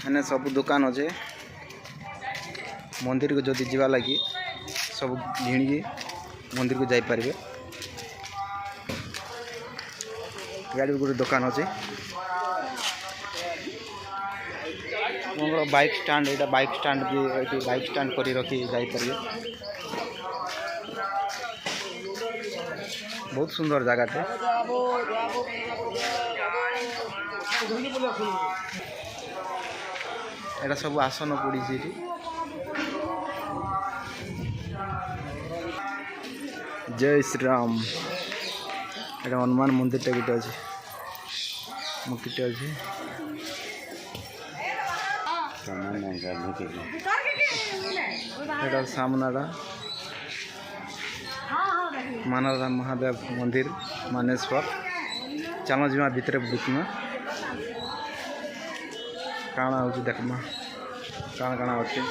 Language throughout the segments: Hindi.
एने सब दुकान अच्छे मंदिर को जदि जीवा लगी सब घिणिकी मंदिर को जापर गाड़ी गोटे दुकान अच्छे बाइक स्टैंड यहाँ बाइक स्टैंड भी बाइक स्टैंड कर रखी जापर बहुत सुंदर जगह एटा सब आसन पड़ी जय श्री राम एटा हनुमान मंदिर टे गोटे अच्छे मूर्ति अच्छे एटा सामनाटा मानवराम महादेव मंदिर मानेश्वर चलो जीमा भितर बुकमा काଣା हो देखमा काଣା काଣା अच्छे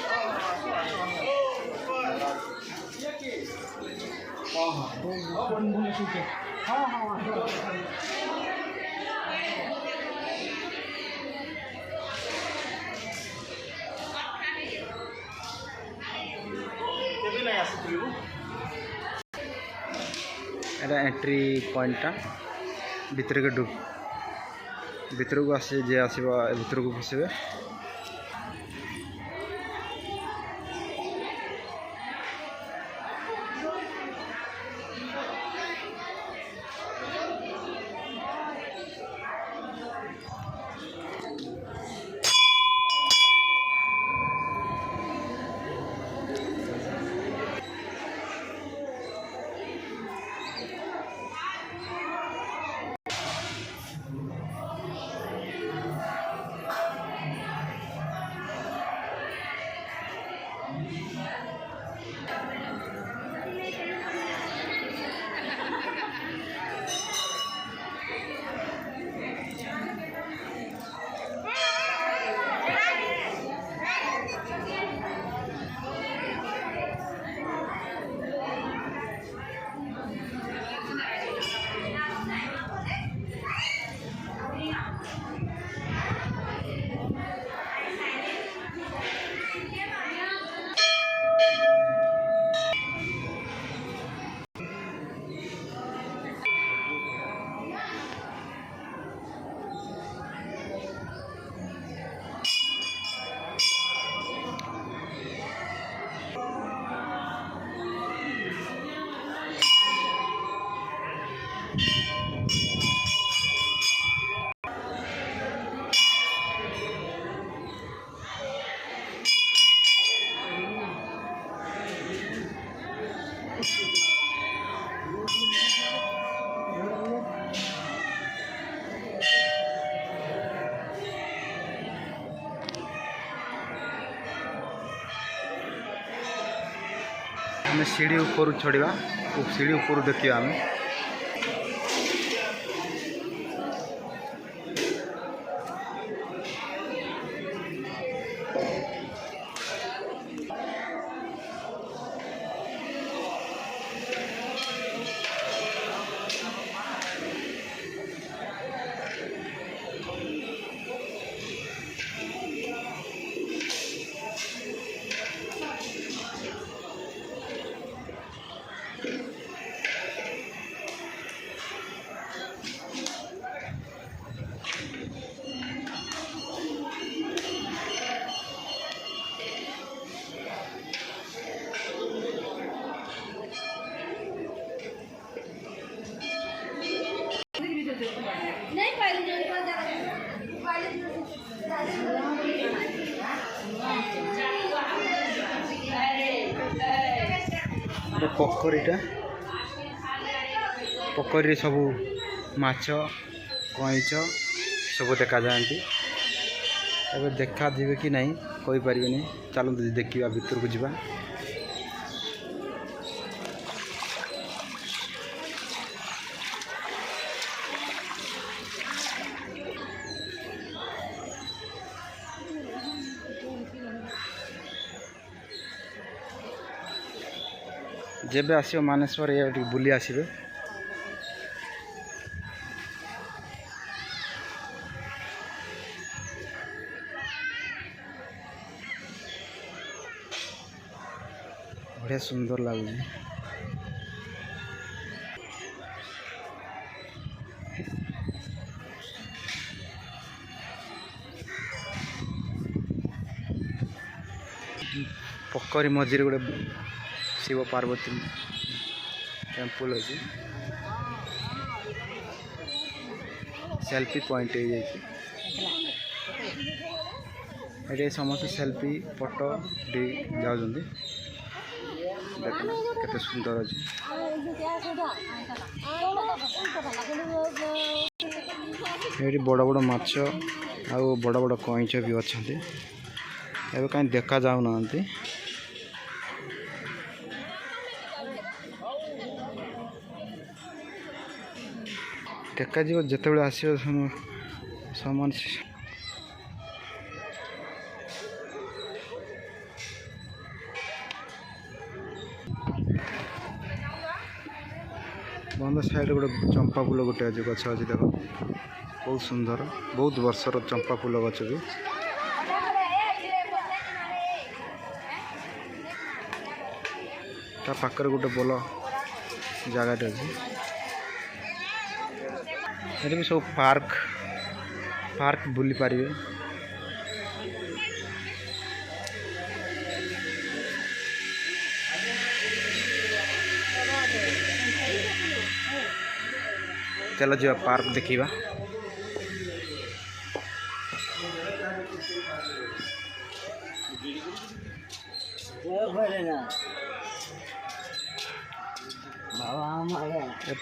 एटा एंट्री पॉइंटा भितर के डुब भितर को आसे जे आसवा भितर को पशे आम सीढ़ी ऊपर चढ़ा सीढ़ी ऊपर देखिए आम पोखरीटा पोखरी सब माछ कईच सब देखा जाती अब देखा दिवे कि नहीं कोई परिबेनी चलते देखा भीतर को जीवा जेबे आसियो मानेश्वर ये बुली आसबे बढ़िया सुंदर लगुच। पोखरी मझे गोटे शिव पार्वती टेम्पल अच्छी सेल्फी पॉइंट ये समस्त सेल्फी फोटो जाऊँ देखते सुंदर अच्छे ये बड़ बड़ माछ आ बड़ बड़ कईच भी अच्छा एवं कहीं देखा जाऊना देखा जिते बड़े आस सामान बंद साइड गोटे चंपा फूल गोटे आज गछ अच्छी देख बहुत सुंदर बहुत वर्षर चंपा फूल गछ भी पाखर गोटे बल जगह अच्छी ये भी सब पार्क पार्क बुली पारे चलो जी पार्क देखा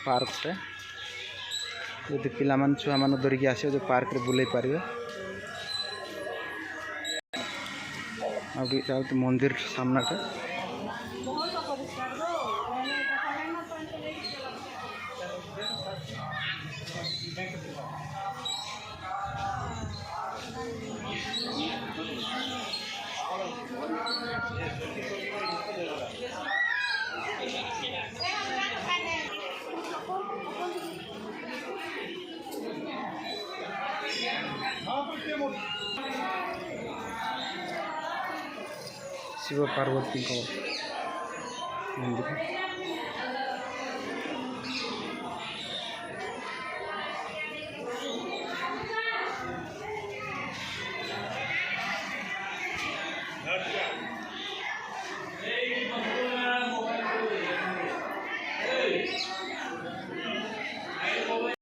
पार्क पे पिला छुआ मान धरिकी आस पार्क रे बुले पारे मंदिर सामनाटा शिव पार्वती को मंदिर।